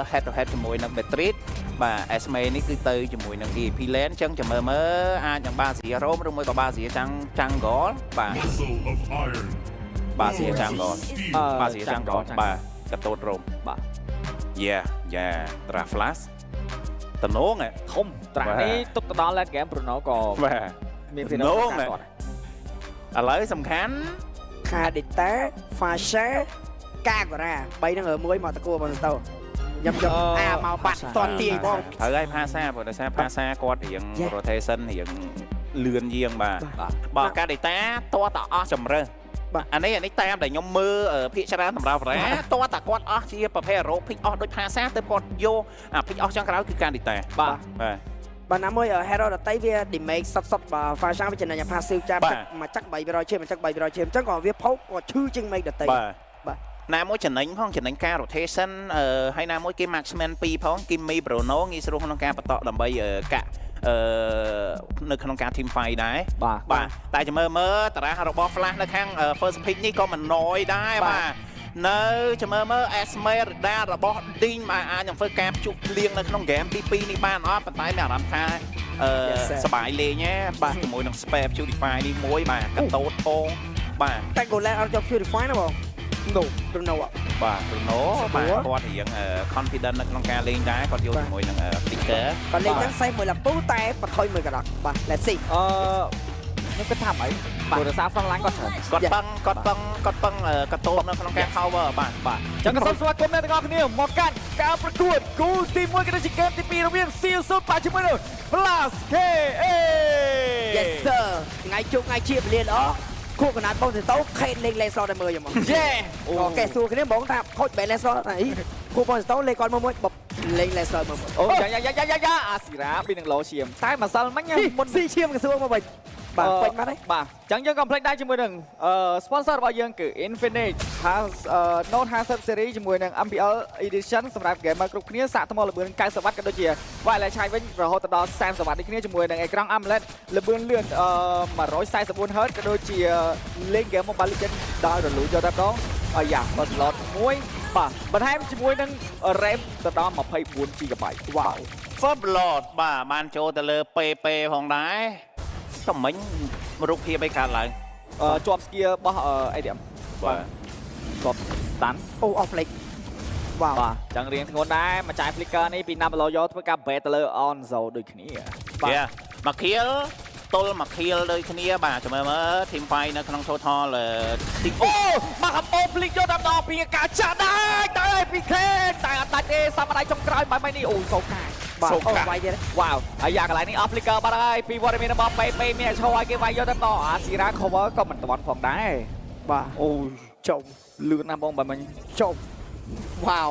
head to head ជាមួយនឹង Madrid បាទ SMA នេះគឺទៅជាមួយនឹង EP Lane អញ្ចឹងចាំមើលអាចនឹងបាស៊ីរ៉ូមឬមួយក៏បាស៊ីចាំងហ្គលបាទបាស៊ីចាំងហ្គលបាស៊ីចាំងហ្គលបាទកតូតរ៉ូមបាទ Yeah Traflas តំណងធំត្រាស់នេះទុកទៅដល់ late game Bruno ក៏បាទមានភាពដល់គាត់ឥឡូវសំខាន់ Cadeta Fasha កាកូរ៉ា3ហ្នឹងមួយមកតកួបងទៅខ្ញុំយកមកបាត់តន់ទាយបងហើយផាសាព្រោះដោយសារផាសាគាត់រៀង rotation រៀងលឿនជាងបាទកាដេតាតតអស់ជំរើសអានេះតាមដែលខ្ញុំមើលភាគច្រើនសម្រាប់រ៉ាតតគាត់អស់ជាប្រភេទ Hero pick អស់ដូចផាសាទៅគាត់យកអា pick អស់ចុងក្រោយគឺកាដេតាបាទណាមួយ Hero ដតីវា damage សុតបាទ Fasha វាចំណេញ passive ចាំមកចាក់300ជាងមកចាក់300ជាងអញ្ចឹងក៏វាផោកក៏ឈឺជាង make ដតីបាទណាមួយចំណេញផងចំណេញការ rotation ហើយណាមួយគេ Maxman 2ផងគេ Mi Bruno ងាយស្រួលក្នុងការបន្តដើម្បីកាក់នៅក្នុងការ team fight ដែរបាទតែចាំមើលតារាងរបស់ Flash នៅខាង first pick នេះក៏មិនណយដែរបាទនៅចាំមើល Esmeralda របស់ Ding បាទអាចនឹងធ្វើការជួបលៀងនៅក្នុង game ទី2នេះបានអត់ប៉ុន្តែមានអារម្មណ៍ថាសប្បាយលេងណាបាទជាមួយនឹង Spare Purify នេះមួយបាទកតូតផងបាទតែ Golan អត់យក Purify ណាបងBruno បាទ Bruno បាទគាត់រៀង confident នៅក្នុងការលេងដែរគាត់យកជាមួយនឹង Flicker គាត់លេងចឹងសេះមួយលាពូតែបន្ថយមួយកដកបាទ let's see ខ្ញុំគិតថាម៉េចបាទរសារ front line គាត់ច្រើនគាត់បឹងកតូតនៅក្នុងការ cover បាទចឹងក៏សូមស្វាគមន៍អ្នកទាំងអស់គ្នាមកកាន់ការប្រកួតគូទី1ក៏ដូចជាហ្គេមទី2រវាង Seal Suit បាទជាមួយនឹង Plus KA Yes sir ថ្ងៃជួបថ្ងៃជាពលានល្អគូកណាត់បងទៅខេតលេងលេងស្លតែមើលខ្ញុំយេអូកែសួរគ្នាបងថាខូចបែលេងស្លអីគូបងទៅលេងគាត់មួយបលេងលេងស្លមើលអូយ៉ាអាស៊ីរ៉ាពីនឹងលោឈាមតែម្សិលមិញមុនស៊ីឈាមកសួរមកវិញបាទពេញបាត់ហើយបាទអញ្ចឹងយើង complete ដែរជាមួយនឹង sponsor របស់យើងគឺ Infinite Note 50 series ជាមួយនឹង MPL edition សម្រាប់ gamer គ្រប់គ្នាសាកថ្មល្បឿន90 វ៉ាត់ក៏ដូចជា wireless charge វិញរហូតដល់30 វ៉ាត់ដូចគ្នាជាមួយនឹងអេក្រង់ AMOLED ល្បឿនលឿន144 Hz ក៏ដូចជាលេង game Mobile Legends ដោយរលូនយកតែម្ដងយ៉ាបើ slot មួយបាទបន្ថែមជាមួយនឹង RAM ទៅដល់24 GB វ៉ាវ First Blood បាទបានចូលទៅលើ PP ផងដែរតំមិញរូបភាពឯខាត់ឡើងជាប់ស្គៀរបស់អីទៀតបាទជាប់តាន់អូ off flick វ៉ាវចឹងរៀងធ្ងន់ដែរមកចាយ flicker នេះពី Nablo យកធ្វើការ bet ទៅលើ Onzo ដូចគ្នាបាទមកខៀលទល់មកខៀលដូចគ្នាបាទចាំមើល team fight នៅក្នុង total ទីអូមកកំបោ flick យកដល់ដល់ពីការចាក់ដែរតែពីខេតែអត់ដាច់ទេសាមដៃចុងក្រោយបាយនេះអូសូកាបាទអូវាយទៀតវ៉ាវហើយយ៉ាកន្លែងនេះ off flicker បាត់ហើយពីវត្តមានរបស់ PP មានឈរឲ្យគេវាយយកទៅដល់អាស៊ីរ៉ា cover ក៏មិនទាន់ផងដែរបាទអូចុំលឿនណាស់បងបើមិញចុំវ៉ាវ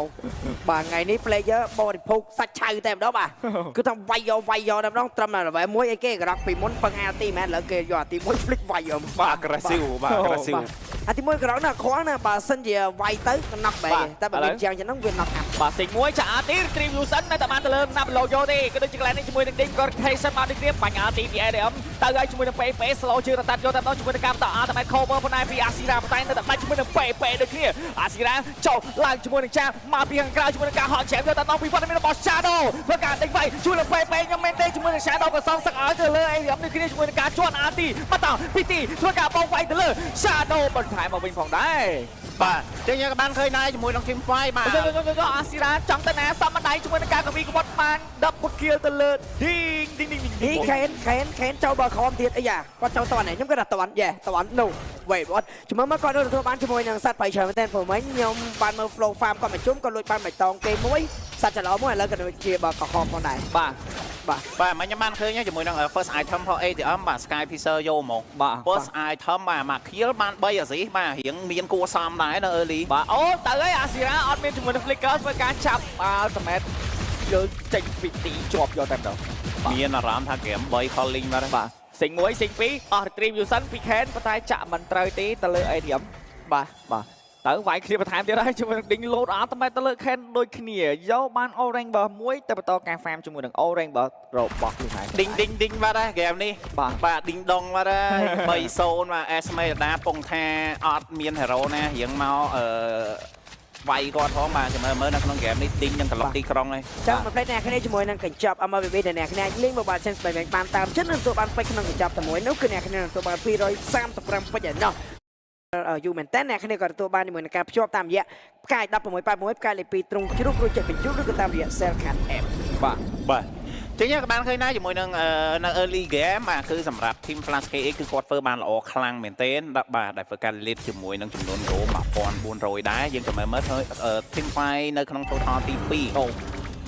បាទថ្ងៃនេះ player បរិភោគសាច់ឆៅតែម្ដងបាទគឺថាវាយយកតែម្ដងត្រឹមតែ level 1អីគេក្រោកពីមុនពឹងអាទីមែនឥឡូវគេយកអាទី1 flick វាយយកបាទ aggressive បាទ aggressive អាទី1ក្រោកណាខ្វល់ណាបើសិនជាវាយទៅក៏ knock back តែបើវាជាងចឹងវា knock up បាទសេកមួយចាអាទី retribution នៅតែបានទៅលើ Nablo យកទេក៏ដូចជាកន្លែងនេះជាមួយនឹង Ding Correction មកដូចគ្នាបាញ់អាទីពី ADM ទៅហើយជាមួយនឹង PP slow ជឿរតាត់យកតែម្ដងជាមួយនឹងការបន្ត ultimate cover ប៉ុន្តែពី Asira ប៉ុន្តែនៅតែដាច់ជាមួយនឹង PP ដូចគ្នា Asira ចូលឡើងជាមួយនឹងចាមកពីខាងក្រៅជាមួយនឹងការហត់ច្រែមយកតែម្ដងពីវត្តមានរបស់ Shadow ធ្វើការដេញវាយជួយនឹង PP ខ្ញុំមែនទេជាមួយនឹង Shadow ក៏សងសឹកឲ្យទៅលើ ADM ដូចគ្នាជាមួយនឹងការជាន់អាទីបន្តពីទីធ្វើការបោកវាយទៅលើ Shadow បន្ថែមមកវិញផងដែរបាទចឹងយើងក៏បានឃើញដែរជាមួយនឹង team fight បាទអាស៊ីរ៉ាចង់ទៅណាសំម្ដាយជាមួយនឹងការកវីក្បត់បាន10 kill ទៅលើ Ding ខេនចូលបើក្រោមទៀតអីយ៉ាគាត់ចូលតន់ខ្ញុំគាត់ថាតន់យេតន់នោះវេបអត់ជំរឿមកគាត់ទទួលបានជាមួយនឹងសัตว์បៃច្រើនមែនព្រោះមិញខ្ញុំបានមើល flow farm គាត់មកជុំគាត់លួចបានបៃតងគេមួយសัตว์ច្រឡំមួយឥឡូវក៏ដូចជាបើកខំផងដែរបាទមិញខ្ញុំបានឃើញជាមួយនឹង first item ផង ATM បាទ Sky Fisher យកហ្មងបាទ first item បាទមកខៀលបាន3អាស៊ីបាទរៀងមានគួរសមដែរនៅ early បាទអូទៅហើយអាស៊ីរ៉ាអត់មានជាមួយនឹង flicker ធ្វើការចាប់ ultimate យកចេញពីទីជាប់យកតែម្ដងមានអារម្មណ៍ថា game 3 calling បាទសិង1សិង2អស់ retribution ពី Ken ប៉ុន្តែចាក់មិនត្រូវទេទៅលើ ATM បាទទៅវាយគ្នាបន្ថែមទៀតហើយជាមួយនឹង Ding load ultimate ទៅលើ Ken ដូចគ្នាយកបាន all rank bar មួយទៅបន្តការ farm ជាមួយនឹង all rank bar របស់ខ្លួនឯង Ding បាត់ហើយ game នេះបាទ Ding dong បាត់ហើយ3-0បាទ Esmeralda ពងថាអត់មាន hero ណារៀងមក ស្វ័យគាត់ផងបាទចាំមើលនៅក្នុងហ្គេមនេះឌីងនឹងក្លុកទីក្រុងហើយ ចាំមកផ្លេចអ្នកគ្នាជាមួយនឹងកញ្ចប់ MVB ដែលអ្នកគ្នាលេង Mobile Legends បានតាមចិត្តនឹងទទួលបានពេជ្រក្នុងកញ្ចប់តែមួយនោះគឺអ្នកគ្នាទទួលបាន235ពេជ្រឯណោះយូមែនតើអ្នកគ្នាក៏ទទួលបានជាមួយនឹងការភ្ជាប់តាមរយៈផ្កាយ1686ផ្កាយលេខ2ទ្រង់ជ្រូករួចចិត្តបញ្ជូនឬក៏តាមរយៈ Cell Card App បាទចឹងក៏បានឃើញដែរជាមួយនឹងនៅ early game បាទគឺសម្រាប់ team Flash KX គឺគាត់ធ្វើបានល្អខ្លាំងមែនទែនបាទដែលធ្វើការ lead ជាមួយនឹងចំនួនរោ1400ដែរយើងក៏មើល team fight នៅក្នុង total ទី2អូ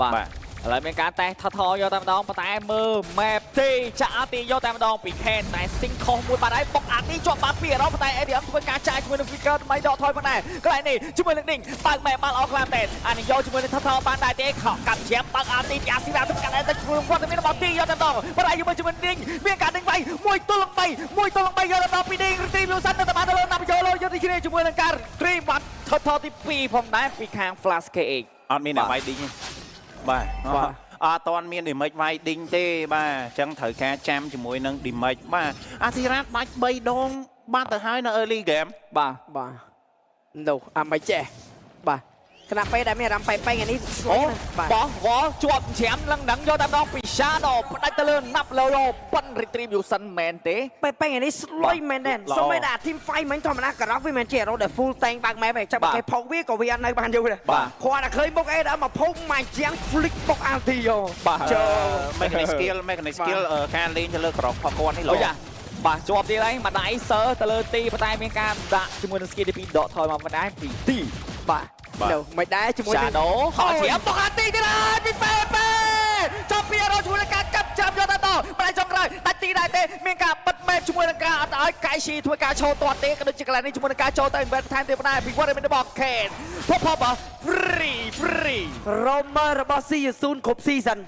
បាទឥឡូវមានការតេស្តថយកតែម្ដងប៉ុន្តែមើល map ទេចាក់អាទីយកតែម្ដងពី Ken តែ sync ខុសមួយបាត់ហើយបុកអាទីជាប់បាន2ប៉ុន្តែ ADM ធ្វើការចាយជាមួយនឹង Flicker ដើម្បីដកថយផងដែរកន្លែងនេះជាមួយនឹង Ding បើក map បានល្អខ្លាំងតែអានេះយកជាមួយនឹងថបានដែរទេខកកាត់ជាប់បើកអាទីពីអាស៊ីរ៉ាទៅកាន់តែជួយគាត់ទៅមានរបស់ទីយកតែម្ដងប៉ុន្តែជាមួយនឹង Ding មានការ Ding 3មួយទល់នឹង3យកតែម្ដងពី Ding រីវិវសិនទៅបានទៅលើណាប់យកទីគ្នាជាមួយនឹងការ Dream បាត់ថទី2ផងដែរពីខាង Flash KX អត់មានអ្នកវាយ Ding បាទអត់តាន់មាន damage វាយ Ding ទេបាទអញ្ចឹងត្រូវការចាំជាមួយនឹង damage បាទអាស៊ីរ៉ាបាច់3ដងបានទៅហើយនៅ early game បាទនោះអាមិនចេះបាទគណៈពេលដែលមានអារម្មណ៍ប៉ៃថ្ងៃនេះស្គាល់បាទបោះវល់ជាប់ច្រាំឡើងដឹងយកតែម្ដងពី Shadow ផ្ដាច់ទៅលើណាប់លោប៉ុន Retribution មែនទេប៉ៃថ្ងៃនេះស្លុយមែនទេសូម្បីតែ team fight មិនធម្មតាការ៉ុកវាមិនជា hero ដែល full tank បើក map ឯងចាំបើគេផុកវាក៏វាអត់នៅបានយូរដែរគាត់តែឃើញមុខអេដល់មកផុកមកជាង flick បុក anti យកបាទចូល mechanic skill ការលេងទៅលើក្របផកគាត់នេះលោកបាទជាប់ទៀតហើយម្ដាយសើទៅលើទីប៉ុន្តែមានការដាក់ជាមួយនឹង skill ទី2ដកថយមកមិនដែរពីទីបាទនោះមិនដែរជាមួយនឹង Shadow ខកជាបុកអាទីទៀតហើយពីពេចាប់ពីរជាមួយនឹងការកាប់ចាប់យកទៅដល់ម្ដាយចុងក្រោយដាច់ទីដែរទេមានការបិទ map ជាមួយនឹងការអត់ឲ្យកៃស៊ីធ្វើការឈោទាត់ទេក៏ដូចជាកន្លែងនេះជាមួយនឹងការចូលទៅ invent time ទៀតប៉ុន្តែពីគាត់មានរបស់ Ken ផុស free Romer របស់ Season គ្រប់ season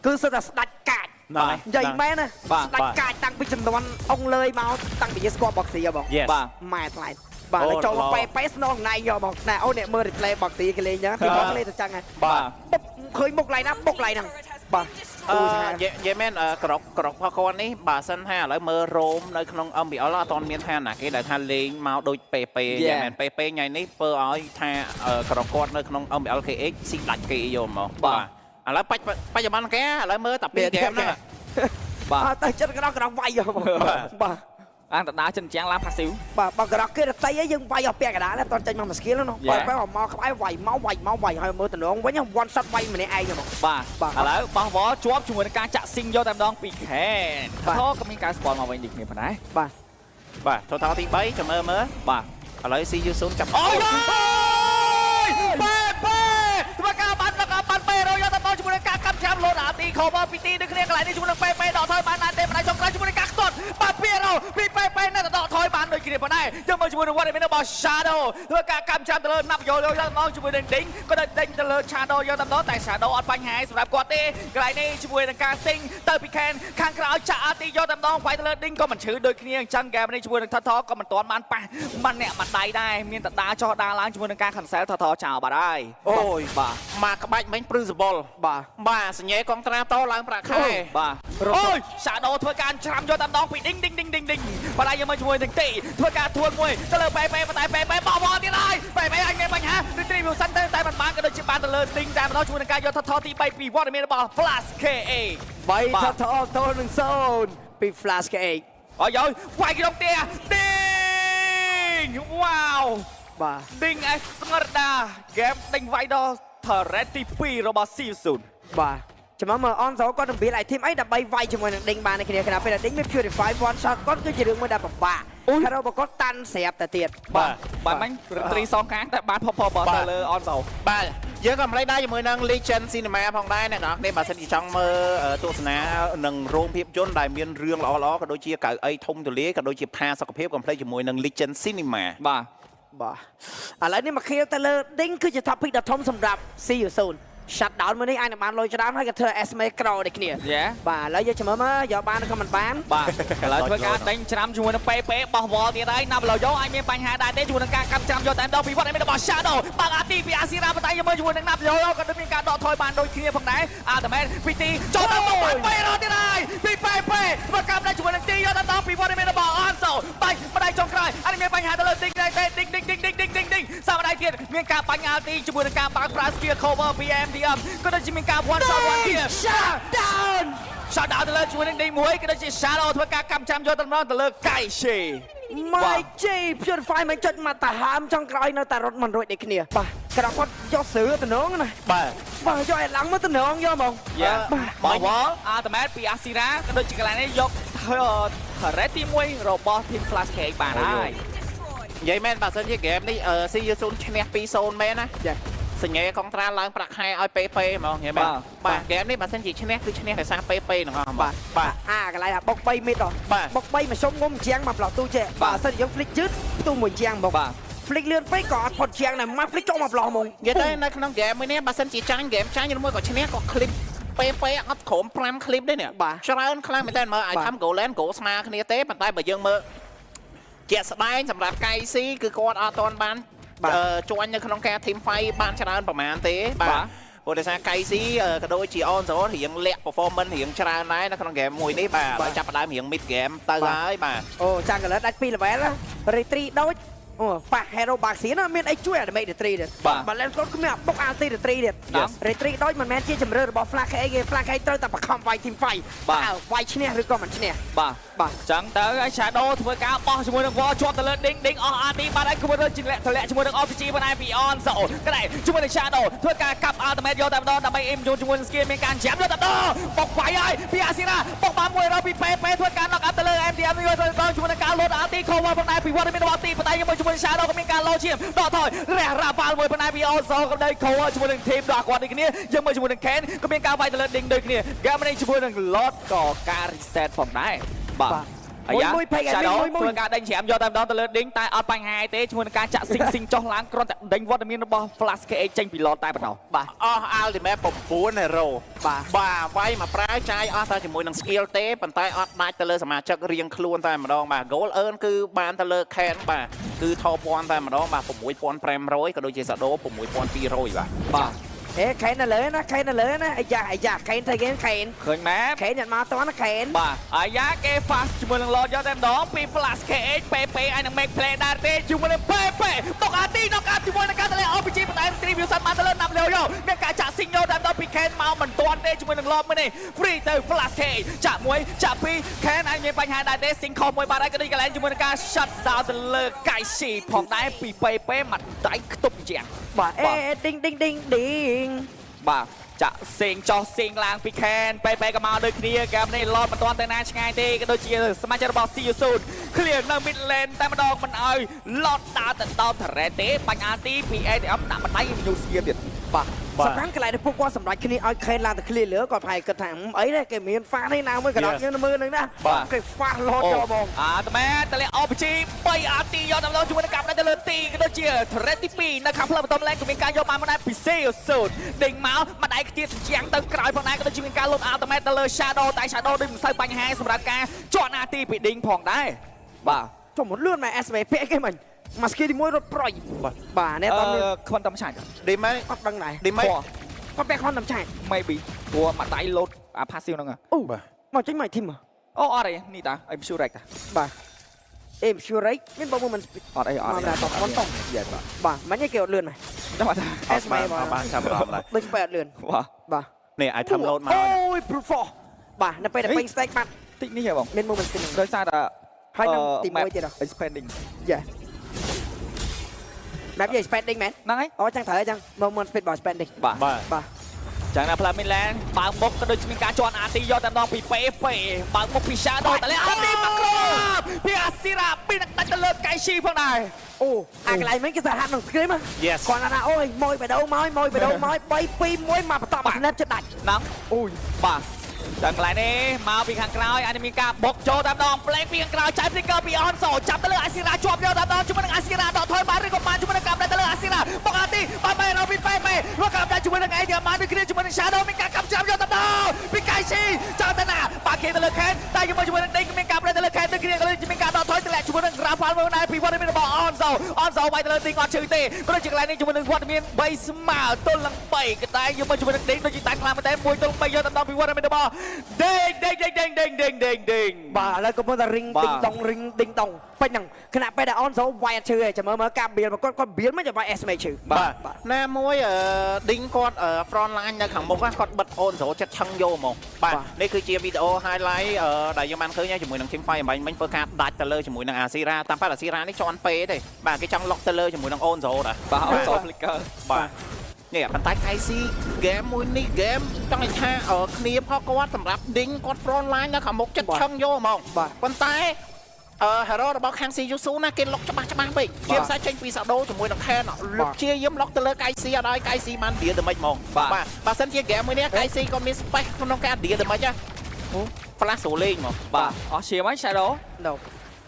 គឺសុទ្ធតែស្ដាច់កាចនិយាយមែនណាស្ដាច់កាចតាំងពីចំនួនអង្គលើយមកតាំងពីយើងស្គាល់ Boxy ហ៎បងបាទម៉ែថ្លៃបាទចូលប៉ែស្នងណៃយកមកណែអូនអ្នកមើល replay Boxy គេលេងចឹងពីបងលេងទៅចឹងហ្នឹងបាទឃើញមុខឡៃណាបុកឡៃហ្នឹងបាទនិយាយមែនក្របផកគាត់នេះបើសិនថាឥឡូវមើលរោមនៅក្នុង MBL អត់ទាន់មានថាណាគេដែលថាលេងមកដូចពេនិយាយមែនពេថ្ងៃនេះធ្វើឲ្យថាក្របគាត់នៅក្នុង MBL KX ស៊ីដាច់គេយកមកបាទឥឡូវបច្ចុប្បន្នគេឥឡូវមើលតែពីហ្គេមហ្នឹងបាទតែចិត្តក្រោកវាយបាទអានតដាចិនជាងឡាផាស៊ីវបាទបើក្រោកគេរតីឯងយើងវាយអស់ពាក់កណ្ដាលតែតចេញមកមួយ skill នោះបាទបែរមកក្បែរវាយមកហើយមើលតំណងវិញ one shot វាយម្នាក់ឯងហ្មងបាទឥឡូវបោះវល់ជាប់ជាមួយនឹងការចាក់ស៊ីងយកតែម្ដងពីខេនថក៏មានការ spawn មកវិញដូចគ្នាប៉ុណ្ណាបាទ total ទី3ចាំមើលបាទឥឡូវ CU0 ចាប់អូយធ្វើការបានពេរយកទៅជាមួយនឹងការកាប់ចាំលោតអាទី cover ពីទីដូចគ្នាកន្លែងនេះជាមួយនឹងពេដកថយបានដែរទេបណ្ដាចុងក្រោយជាមួយនឹងការខ្ទាត់បាទពីពេនៅតែដកថយបានដូចគ្នាប៉ុណ្ណេះយកមកជាមួយនឹង what មានរបស់ Shadow ធ្វើការកាប់ចាំទៅលើណាប់យកទៅមកជាមួយនឹង Ding ក៏ដេញទៅលើ Shadow យកទៅដល់តែ Shadow អត់បញ្ហាសម្រាប់គាត់ទេកន្លែងនេះជាមួយនឹងការ Sing ទៅពី Ken ខាងក្រោយចាក់អាទីយកតែម្ដងវាយទៅលើ Ding ក៏មិនឈឺដូចគ្នាអញ្ចឹងហ្គេមនេះជាមួយនឹង Tato ក៏មិនទាន់បានប៉ះមិនអ្នកមិនដៃដែរមានតដាចោះដាឡើងជាមួយនឹងការ cancel Tato ចោលបាត់ហើយអូយបាទមកក្បាច់មិញ Principle បាទសញ្ញាកងត្រាតឡើងប្រាក់ខែបាទអូយ Shadow ធ្វើការច្រាំយកតែម្ដងពី Ding បាត់ហើយយកមកជាមួយនឹងទីធ្វើការទួនមួយទៅលើពេប៉ុន្តែពេបោះវល់ទៀតហើយពេអញមានបញ្ហា Retribution តែមិនបានក៏ដូចជាបានទៅលើ Ding តែម្ដងជាមួយនឹងការយកថតទី3ពីវត្តមានរបស់ Flash KA 3ថតទល់នឹង0ពី Flash KA អូយវាយក្នុងផ្ទះ Ding វ៉ាវបាទ Ding អេស្ងរដាហ្គេមដេញវាយដល់ Turret ទី2របស់ Season បាទចាំមើលអនសូគាត់នឹងបៀលឲ្យធីមអីដើម្បីវាយជាមួយនឹង Ding បាននេះគ្នាពេលដែល Ding មាន Purify one shot គាត់គឺជារឿងមួយដែលពិបាកហើយរបស់គាត់តាន់ស្រាប់តែទៀតបាទមិញត្រីសងខាងតែបានផុសទៅលើអនសូបាទយើងក៏មិនដែរជាមួយនឹង Legend Cinema ផងដែរអ្នកនរគ្នាបើសិនជាចង់មើលទស្សនានឹងរោងភាពយន្តដែលមានរឿងល្អៗក៏ដូចជាកៅអីធំទូលាយក៏ដូចជាផាសុខភាពកុំភ្លេចជាមួយនឹង Legend Cinema បាទឥឡូវនេះមកខៀវទៅលើ Ding គឺជា topic ដ៏ធំសម្រាប់ CU0 shut down មួយនេះអាចនឹងបានលុយច្រើនហើយក៏ធ្វើ esme ក្រដូចគ្នាបាទឥឡូវយើងចាំមើលយកបានក៏មិនបានបាទឥឡូវធ្វើការដេញច្រាំជាមួយនឹងពេបោះវល់ទៀតហើយណាប់ឡូយ៉ូអាចមានបញ្ហាដែរទេជាមួយនឹងការកាប់ច្រាំយកតែម្ដងពីវត្តមានរបស់ Shadow បើអាទីពីអាស៊ីរ៉ាប៉ុន្តែយើងមើលជាមួយនឹងណាប់ឡូយ៉ូក៏ដូចមានការដកថយបានដូចគ្នាផងដែរអាតាមែនពីទីចូលទៅមកពេរត់ទៀតហើយពីពេមកកាប់ដែរជាមួយនឹងទីយកតែម្ដងពីវត្តមានរបស់អនសូបាច់ម្ដាយចុងក្រោយអានេះមានបញ្ហាទៅលើ Ding ដែរទេ Ding សាមដៃទៀត ទៀតមានការបាញ់អាល់ទីជាមួយនឹងការបើកប្រាស្គី cover PMDM ក៏ដូចជាមានការ one shot one kill shut down shut down ទៅលើជាមួយនឹង D1 ក៏ដូចជា Shadow ធ្វើការកម្មចាំយកទៅម្ដងទៅលើ Kaishi My G Purify មិនចុចមកតាហាមចុងក្រោយនៅតែរត់មិនរួចដូចគ្នាបាទក្រៅគាត់យកស្រឿតំណងណា បាទ បាទយកឲ្យឡើងមកតំណងយកហ្មង បាទវល់អាតម៉ែតពី Asira ក៏ដូចជាកន្លែងនេះយក Turret ទី1របស់ Team Flash KX បានហើយ និយាយមែនបើសិនជាហ្គេមនេះCU0 ឈ្នះ 2-0 មែនណា ចា សញ្ញាកុងត្រាឡើងប្រាក់ខែឲ្យពេពេហ្មងនិយាយមែនបាទហ្គេមនេះបើសិនជាឈ្នះគឺឈ្នះដោយសារពេពេទាំងអស់បាទបាទ អាកន្លែងបុក3មីតបុក3មកសុំងុំជាងមកប្លោះទូចេះបាទសិនយើង flick យឺតផ្ទុះមួយជាងមកបាទ flick លឿនពេកក៏អត់ផុតជាងដែរមក flick ចុះមកប្លោះហ្មងនិយាយទៅនៅក្នុងហ្គេមមួយនេះបើសិនជាចាញ់ហ្គេមចាញ់ឬមួយក៏ឈ្នះក៏ឃ្លីបពេអត់ក្រោម5ឃ្លីបទេនេះច្រើនខ្លាំងមែនតើមើលឲ្យថាំ Golan គោស្មើគ្នាទេប៉ុន្តែបើយើងមើលជាក់ស្ដែងសម្រាប់ KC គឺគាត់អត់ទាន់បានជួញនៅក្នុងការ team fight បានច្រើនប្រហែលទេបាទព្រោះដោយសារ KC ក៏ដូចជា Onzo រៀងលាក់ performance រៀងច្រើនដែរនៅក្នុង game មួយនេះបាទចាប់ផ្ដើមរៀង mid game ទៅហើយបាទអូចាំកន្លឹះដាច់2 level retry ដូចអូប៉ះ hero vaccine ណាមានអីជួយអា damage retry ទៀតបាទឡើងគាត់គ្មានបុក anti retry ទៀត retry ដូចមិនមែនជាជំរឿរបស់ Flash KX ទេ Flash KX ត្រូវតែបង្ខំវាយ team fight បាទវាយឈ្នះឬក៏មិនឈ្នះបាទចឹងទៅហើយ Shadow ធ្វើការបោះជាមួយនឹង Wall ជាប់ទៅលើ Ding អស់ RT បាត់ហើយគួរទៅធ្លាក់ជាមួយនឹង OPG ប៉ុន្តែ Beyond Soul ក្តែជាមួយនឹង Shadow ធ្វើការកាប់ Ultimate យកតែម្ដងដើម្បី aim ជាមួយនឹង skill មានការចាំយកតែម្ដងបុកវាយហើយពី Asira បុកបានមួយរកពីពេធ្វើការ knock out ទៅលើ MDM យកទៅម្ដងជាមួយនឹងការ load RT cover ប៉ុន្តែពីវត្តមាន RT ប៉ុន្តែជាមួយនឹង Shadow ក៏មានការ low ឈាមដកថយរះរ៉ាប៉ាល់មួយប៉ុន្តែ Beyond Soul ក៏ដី cover ជាមួយនឹង team ដល់គាត់ដូចគ្នាយើងមើលជាមួយនឹង Ken ក៏មានការវាយទៅលើ Ding ដូចគ្នា game នេះជាមួយនឹង Lord ក៏ការ reset ផងដែរបាទមួយពេកឯងមួយធ្វើការដេញច្រាមយកតែម្ដងទៅលើ Ding តែអត់បញ្ហាទេជាមួយនឹងការចាក់ស៊ីងចុះឡើងគ្រាន់តែដេញវត្តមានរបស់ Flash KX ចេញពី Lord តែប៉ុណ្ណោះបាទអស់ Ultimate 9 hero បាទវាយមកប្រើចាយអស់តែជាមួយនឹង skill ទេប៉ុន្តែអត់ដាច់ទៅលើសមាជិករៀងខ្លួនតែម្ដងបាទ goal earn គឺបានទៅលើ Ken បាទគឺ top 1តែម្ដងបាទ 6500 ក៏ដូចជា Shadow 6200 បាទហេខេននៅលើណាខេននៅលើណាអាយ៉ាខេនទៅគេខេនឃើញម៉ែខេនអ្នកមកតណាខេនបាទអាយ៉ាគេ fast ជាមួយនឹង Lord យកតែម្ដងពី Flash KX ពេឲ្យនឹង make play ដែរទេជាមួយនឹងពេតុកអាទីណកអាជាមួយនឹងការទៅលេ OPG ប៉ុន្តែ Tribute សិនបានទៅលើណាប់លេវយកមានការចាក់ស៊ីងយកតែម្ដងពី Ken មកមិនទាន់ទេជាមួយនឹង Lord មួយនេះ free ទៅ Flash KX ចាក់1ចាក់2 Ken អាចមានបញ្ហាដែរទេស៊ីងខំមួយបាទហើយក៏ដូចកន្លែងជាមួយនឹងការ shut down ទៅលើ Kaishi ផងដែរពីពេមកដៃខ្ទប់ជាងបាទអេឌីងបាទចាក់សេងចោះសេងឡើងពី Ken ពេក៏មកដូចគ្នាហ្គេមនេះ Lord មិនទាន់ទៅណាឆ្ងាយទេក៏ដូចជាសមាជិករបស់ CU0 clear នៅ mid lane តែម្ដងមិនឲ្យ Lord ដើរទៅដល់ turret ទេបាញ់ RT ពី ADM ដាក់បណ្ដៃញូស្គៀទៀតបាទសំខាន់កន្លែងដែលពួកគាត់សម្រេចគ្នាឲ្យ Ken ឡើងទៅ clear លើគាត់ប្រហែលគិតថាអីទេគេមាន fast នេះណាមួយក៏ដល់យើងមើលនឹងណាគេ fast Lord ចូលបងតែមែនតលេ OPG 3 RT យកតែម្ដងជាមួយនឹងកាប់ទៅលើ T ក៏ដូចជា turret ទី2នៅខាងផ្លូវបន្ទាប់ lane ក៏មានការយកបានម្ដងពី CU0 ដេញមកម្ដាយខ្ទៀតជាងទៅក្រោយផងដែរក៏ដូចជាមានការលុប Ultimate ទៅលើ Shadow តែ Shadow ដូចមិនសូវបញ្ហាសម្រាប់ការជាប់ RT ពី Ding ផងដែរបាទចុះមកលឿនមក SB ពាក់គេមិញមក skill ទី1រត់ប្រយបាទនេះតើខ្វិនតំឆាច់ឌីម៉េអត់ដឹងដែរឌីម៉េគាត់ពាក់ខ្វិនតំឆាច់ maybe ព្រោះមួយដៃ load អា passive ហ្នឹងអូមកចេញមក team អូអត់ទេនេះតា I'm sure right តាបាទ I'm sure right មានបងមិនអត់អីអត់តែតបតង់បាទមិញគេអត់លឿនណាចាំបាទ SB បាទចាំរំឡើយដូចបែបលឿនបាទនេះ item load មកអូយ proof បាទនៅពេលដែលពេញ stake បាត់តិចនេះហ៎បងមាន moment ទី1ដោយសារតែហើយនឹងទី1ទៀត expanding យ៉ាបែប expanding មែនហ្នឹងហើយអូចឹងត្រូវអញ្ចឹង moment speed របស់ expanding បាទចឹងណាផ្លាមីឡែនបើកមុខក៏ដូចមានការជន់ RT យកតែម្ដងពីពេបើកមុខពី Shadow តែលេ RT មកគ្រាប់ពី Asira ពីនឹងដាច់ទៅលើ Kaishi ផងដែរអូអាកន្លែងមិញគេសហនឹង scream គាត់ថាអូយមួយបេដូមក3 2 1មកបន្តមកស្និតចិត្តដាច់ហ្នឹងអូយបាទដល់កន្លែងនេះមកពីខាងក្រោយអាចមានការបុកចូលតែម្ដងផ្លេងពីខាងក្រោយចែក flicker ពី Onzo ចាប់ទៅលើ Asira ជាប់យកតែម្ដងជាមួយនឹង Asira ដកថយបានឬក៏បានជាមួយនឹងកាប់ទៅលើ Asira បុក RT បានបែរទៅពីពេរកកាប់ជាមួយនឹង AD បានដូចគ្នាជាមួយនឹង Shadow មានការកាប់ចាប់យកតែម្ដងពី Kaishi ចោលទៅណាបាក់គេទៅលើ Ken តែជាមួយនឹង Ding មានការប្រែទៅលើ Ken ដូចគ្នាក៏មានការដកថយទៅជាមួយនឹង Grab ផាល់មើលណែពីវត្តមានរបស់អនសូបាយទៅលើទីគាត់ជឿទេក៏ដូចជាកន្លែងនេះជាមួយនឹងវត្តមាន3ស្មើទល់នឹង3ក៏តែយកមកជាមួយនឹងដេងដូចជាតាំងខ្លាំងមែនតើ1ទល់3យកទៅដល់ពីវត្តមានរបស់ដេងបាទឥឡូវកំពុងតែរីងឌីងដងរីងឌីងដងពេញហ្នឹងខណៈពេលដែលអនសូវាយអត់ឈឺទេចាំមើលការបៀលគាត់បៀលមិនចាំវាយអេសមេឈឺ បាទណាមួយឌីងគាត់ front line នៅខាងមុខគាត់បិទអូនសូចិត្តឆឹងយកហ្មងបាទនេះគឺជាវីដេអូ highlight ដែលយើងបានឃើញជាមួយនឹង Team Fight 8មិញធ្វើការដាច់ទៅលើជាមួយនឹងអាស៊ីរ៉ាតាមប៉ាអាស៊ីរ៉ានេះជន់ពេកទេបាទគេចង់លុកទៅលើជាមួយនឹងអូនសូដែរ បាទអូនសូ flicker បាទនេះប៉ុន្តែ IC ហ្គេមមួយនេះហ្គេមចង់ឲ្យថាគ្នាផងគាត់សម្រាប់ឌីងគាត់ front line នៅខាងមុខចិត្តឆឹងយកហ្មងប៉ុន្តែhero របស់ខាង Yusu ណាគេលុកច្បាស់ពេកជាផ្សាយចេញពីសាដូជាមួយនឹង Ken លុកជាយាមលុកទៅលើ IC អត់ឲ្យ IC បានឌីទៅមិនហ្មងបាទបើសិនជាហ្គេមមួយនេះ IC ក៏មាន space ក្នុងការឌីទៅមិនណាflash សូលេងហ្មង បាទអស់ឈាមហើយ Shadow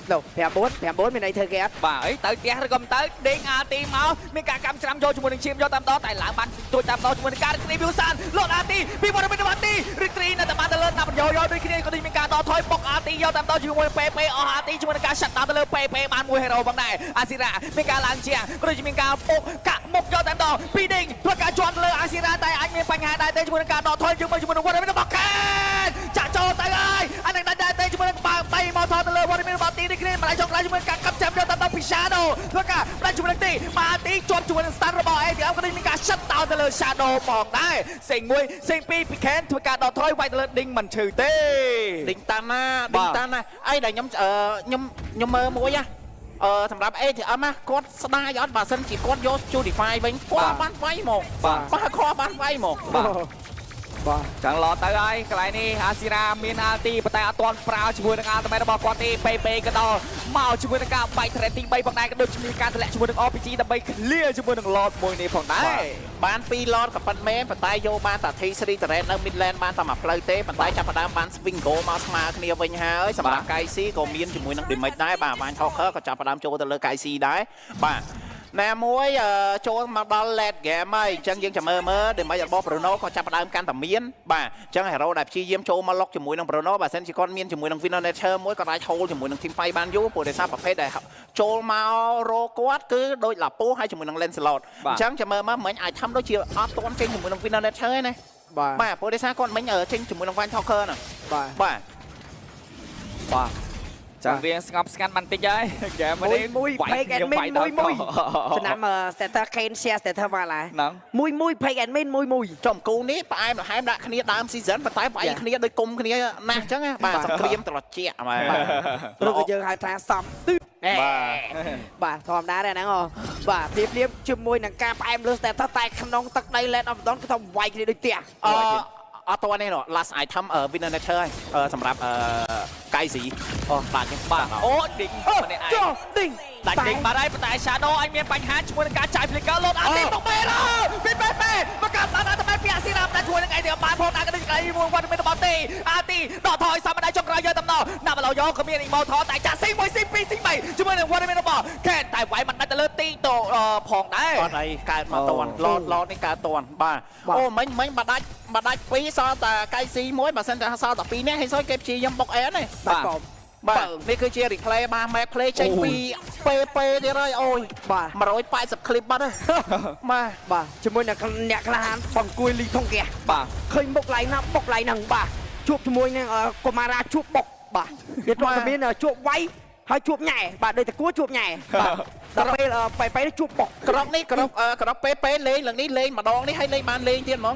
5-4មានអីធ្វើគេអត់ បាទអីទៅផ្ទះឬក៏មិនទៅដេងអាទីមកមានការកម្មច្រាំយកជាមួយនឹងឈាមយកតាមដតែឡើងបានទួចតាមដជាមួយនឹងការរីវីវសានលោតអាទីពីវត្តមានអាទីរីត្រីនៅតែបានទៅលើតាមបញ្យោយកដូចគ្នាក៏ដូចមានការដថយបុកអាទីយកតាមដជាមួយនឹងពេអស់អាទីជាមួយនឹងការឆាត់តាមទៅលើពេបានមួយហេរ៉ូផងដែរអាស៊ីរ៉ាមានការឡើងជាក៏ដូចជាមានការពុកកាក់មុខយកតាមដពីដេងធ្វើការជន់ទៅលើអាស៊ីរ៉ាតែអាចមានបញ្ហាដែរទេជាមួយនឹងការដថយយើងមើលជាមួយនឹងវត្តមានរបស់កានចាក់ចូលទៅហើយអានឹងដែរទេជាមួយនឹងបាល់3មកថតទៅលើវត្តមានរបស់ទីនេះគ្នាមិនអាចចង់ខ្លាចជាមួយការកាប់ចាប់យកតាមដល់ពី Shadow ធ្វើការផ្ដាច់ជាមួយនឹងទីមកទីជាប់ជាមួយនឹង stand របស់ ATM ក៏មានការ shut down ទៅលើ Shadow ផងដែរសេង1សេង2ពី Ken ធ្វើការដកថយវាយទៅលើ Ding មិនឈឺទេឌីងតាណាអីដែលខ្ញុំមើលមួយសម្រាប់ ATM គាត់ស្ដាយអត់បើសិនជាគាត់យក Justify វិញគាត់បានវាយហ្មងបាទគាត់បានវាយហ្មងបាទចាំឡទៅហើយកន្លែងនេះអាស៊ីរ៉ាមានអាទីប៉ុន្តែអត់ទាន់ប្រើជាមួយនឹងអាល់តម៉េតរបស់គាត់ទេពេក៏ដល់មកជាមួយនឹងការបែក thread ទី3ផងដែរក៏ដូចជាការតម្លាក់ជាមួយនឹង RPG ដើម្បី clear ជាមួយនឹង Lord មួយនេះផងដែរបាន2 Lord ក៏ប៉ុតមែនប៉ុន្តែយកបានតែ T3 Terrain នៅ Midland បានតែមួយផ្លូវទេប៉ុន្តែចាប់ផ្ដើមបាន swing goal មកស្មើគ្នាវិញហើយសម្រាប់ KC ក៏មានជាមួយនឹង damage ដែរបាទបាន Talker ក៏ចាប់ផ្ដើមចូលទៅលើ KC ដែរបាទណាមួយចូលមកដល់ late game ហើយអញ្ចឹងយើងចាំមើលdamage របស់ Bruno ក៏ចាប់ផ្ដើមកាន់តែមានបាទអញ្ចឹង hero ដែលព្យាយាមចូលមកលុកជាមួយនឹង Bruno បើសិនជាគាត់មានជាមួយនឹង Winner Nature មួយក៏អាច hold ជាមួយនឹង Team Fight បានយូរព្រោះដោយសារប្រភេទដែលចូលមករកគាត់គឺដូចឡាពូហើយជាមួយនឹង Lancelot អញ្ចឹងចាំមើលមិញអាចធ្វើដូចជាអត់ទាន់ចេញជាមួយនឹង Winner Nature ទេណាបាទព្រោះដោយសារគាត់មិញចេញជាមួយនឹង Van Talker ណាបាទចាំរៀងស្ងប់ស្ងាត់បន្តិចហើយហ្គេមនេះមួយ fake admin មួយឆ្នាំ status Ken share status មកឡើយមួយ fake admin មួយចំគូនេះផ្អែមល្ហែមដាក់គ្នាដើម season ប៉ុន្តែវាយគ្នាដូចគុំគ្នាណាស់អញ្ចឹងបាទសង្គ្រាមត្រជាក់បាទលោកយើងហៅថាសំបាទធម្មតាដែរហ្នឹងបាទព្រៀបជាមួយនឹងការផ្អែមលើ status តែក្នុងទឹកដី Land of Dawn គឺថាវាយគ្នាដូចផ្ទះអត់តនេះ last item Winner Nature សម្រាប់កាយស៊ីបាទអូឌីងម្នាក់ឯងឌីងដាច់ឌីងបាត់ហើយប៉ុន្តែ Shadow អញមានបញ្ហាជាមួយនឹងការចាយ flicker លោតអាទីមកពេលពីពេមកកាប់បានតែពីអាស៊ីរ៉ាតែជួយនឹងឯងទៅបានផងដែរក៏ដូចកន្លែងមួយវត្តមានរបស់ទីអាទីដកថយសមដែរចុងក្រោយយកតំណណាប់ឡោយកក៏មាន immortal តែចាក់ស៊ី1ស៊ី2ស៊ី3ជាមួយនឹងវត្តមានរបស់ខេតតែវាយមិនដាច់ទៅលើទីទៅផងដែរអត់អីកើតមកតន់ឡតនេះកើតតន់បាទអូមិញបាត់ដាច់2សល់តែកាយស៊ីមួយបើសិនតែសល់តែ2នេះហើយសោះគេព្យាយាមបុកអែនទេបាទនេះគឺជា replay បាន map play ចេញពីពេទៀតហើយអូយបាទ180 clip បាត់ហើយបាទជាមួយនឹងអ្នកក្លាហានបង្គួយលីថងកែបាទឃើញបុកឡៃណាបុកឡៃហ្នឹងបាទជួបជាមួយនឹងកុមារាជួបបុកបាទវាធ្លាប់តែមានជួបវាយហើយជួបញ៉ែបាទដូចតែគួរជួបញ៉ែបាទដល់ពេលបែជួបបុកក្របនេះក្របពេលេងឡើងនេះលេងម្ដងនេះហើយលេងបានលេងទៀតហ្មង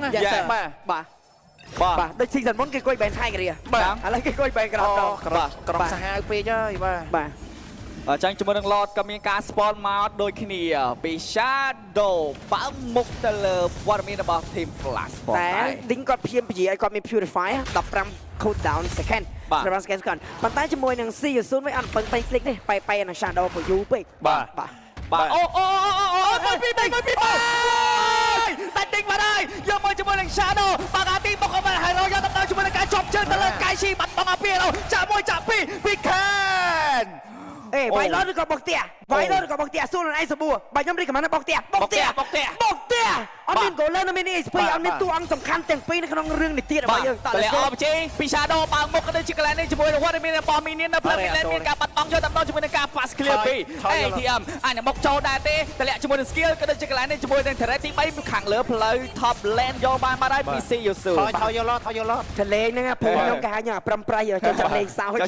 បាទដូច season មុនគេគួយបែនថៃគ្រាបាទឥឡូវគេគួយបែនក្រោមក្រោមសាហាវពេកហើយបាទអញ្ចឹងជាមួយនឹង Lord ក៏មានការ spawn មកដូចគ្នាពី Shadow បើមុខទៅលើវត្តមានរបស់ Team Flash តែ Ding គាត់ព្យាយាមឲ្យគាត់មាន Purify 15 cooldown second 15 second ប៉ុន្តែជាមួយនឹង Yusu វិញអត់ពឹងពេញ click នេះបែនឹង Shadow ពយូរពេកបាទអូពីដាច់ Ding មកហើយយកមកជាមួយនឹង Shadow បាក់អាទីមកក៏បានហើយរយកទៅជាមួយនឹងការជាប់ជើងទៅលើកាយស៊ីបាត់បង់អាពីចាក់1ចាក់2ពី Ken វាយឡូតឬក៏បុកទៀវាយឡូតឬក៏បុកទៀសួរខ្លួនឯងសបួរបើខ្ញុំរីកមិនបុកទៀបុកទៀអត់មានគោលលើអត់មាន ESP អត់មានតួអង្គសំខាន់ទាំងពីរនៅក្នុងរឿងនេះទៀតរបស់យើងតើ តែអបជេពី Shadow បើកមុខក៏ដូចជាកន្លែងនេះជាមួយនឹងវត្តមានរបស់មីនៀននៅផ្លូវមីនៀនមានការបាត់បង់យកតែម្ដងជាមួយនឹងការ fast clear ពី ATM អញមកចូលដែរទេតម្លាក់ជាមួយនឹង skill ក៏ដូចជាកន្លែងនេះជាមួយនឹង Turret ទី3ខាងលើផ្លូវ top lane យកបានបាត់ហើយពី C Yusu ថយយកឡតចលេងហ្នឹងព្រោះខ្ញុំកាញប្រំប្រៃចូលចលេងសោច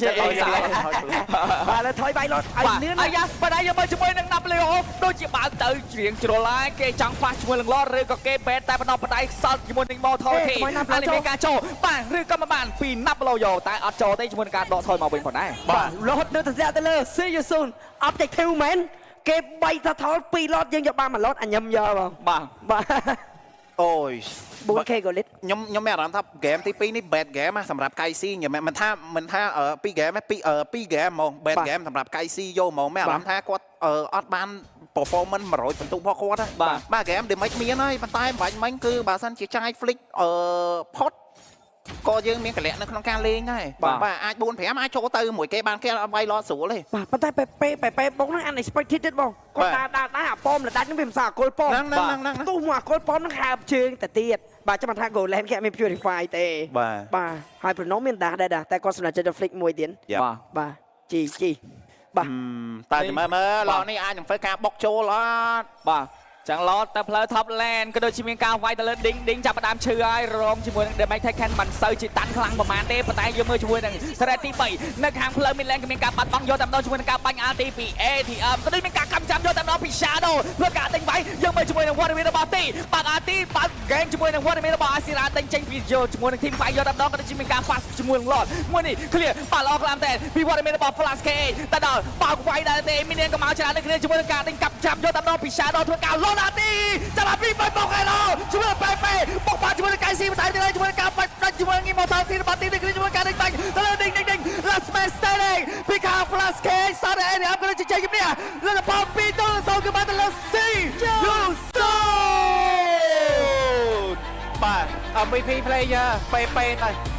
បាទលើថយវាយឡូតឲ្យលឿនអាយ៉ាបើដៃយកមកជាមួយនឹង Napoleon ដូចជាបើកទៅជ្រៀងជ្រុលហើយគេចង់ fast ជាមួយនឹង Lord ឬក៏គេ bet តែបណ្ដោះបដៃសល់ជាមួយនឹង Mortal T អានេះមានការចូលបាទឬក៏មិនបានពី Napoleon តែអត់ចូលទេជាមួយនឹងការដកថយមកវិញផងដែរបាទឡូតនៅទៅលើ See you soon objective មែនគេបីថាថល2ឡូតយើងយកបាន1ឡូតអញញឹមយកបងបាទអូយ 4K កូលីតខ្ញុំមានអារម្មណ៍ថាហ្គេមទី2នេះ bad game សម្រាប់កៃស៊ីខ្ញុំមិនថា2 game 2 game ហ្មង bad game សម្រាប់កៃស៊ីយកហ្មងមានអារម្មណ៍ថាគាត់អត់បាន performance 100បន្ទុករបស់គាត់បាទ game damage មានហើយប៉ុន្តែបាញ់មិញគឺបើសិនជាចាយ flick ផុតក៏យើងមានកលៈនៅក្នុងការលេងដែរបាទអាច 4-5 អាចចូលទៅមួយគេបានគេអត់វាយឡតស្រួលទេបាទប៉ុន្តែពេបងហ្នឹង unexpected ទៀតបងគាត់ដើរអាប៉មលដាច់ហ្នឹងវាមិនសាអកុលប៉មហ្នឹងទោះមកអកុលប៉មហ្នឹងហើបជើងទៅទៀតបាទចាំថា Golan គេអត់មាន purify ទេបាទហើយ Bruno មានដាស់ដែរតែគាត់សម្រាប់ចិត្ត flick មួយទៀតបាទជីបាទតែមើលឡនេះអាចនឹងធ្វើការបុកចូលអត់បាទចឹងឡតទៅផ្លូវ top lane ក៏ដូចជាមានការវាយទៅលើ ding ចាប់ផ្ដើមឈឺហើយរងជាមួយនឹង damage Taken មិនសូវជាតាន់ខ្លាំងប្រហែលទេប៉ុន្តែយើងមើលជាមួយនឹង threat ទី3នៅខាងផ្លូវ mid lane ក៏មានការបាត់បង់យកតែម្ដងជាមួយនឹងការបាញ់ RT ពី ATM ក៏ដូចមានការកម្មចាំយកតែម្ដងពី Shadow ធ្វើការដេញវាយយើងមើលជាមួយនឹង Warrior របស់ T បាក់ RT បាក់ game ជាមួយនឹង Warrior របស់ Asira ដេញចេញពីយកជាមួយនឹង team fight យកតែម្ដងក៏ដូចជាមានការ fast ជាមួយនឹង Lord មួយនេះ clear បាល់ល្អខ្លាំងតែពី Warrior របស់ Flash KA តែដល់បាក់វាយដែរទេមាននាងក៏មកច្រើនដូចគ្នាជាមួយនឹងការដេញកាប់ចាប់យកតែម្ដងពី Shadow ធ្វើការ Lord RTចាំពីបបកឯណោជាមួយពេបុកបាត់ជាមួយនឹងកៃស៊ីបន្ថែមទៀតជាមួយនឹងការបាច់ដាច់ជាមួយនឹងម៉ូតាទីរបស់ទីនេះគឺជាមួយការដេញបាញ់ទៅលើដេញ last man standing ពីខាង Flash K សារអេនេះអត់ក៏ជជែកគ្នាលើកប៉ពីទៅចូលគឺបានទៅលើ Cបាទ MVP player ពេទៅ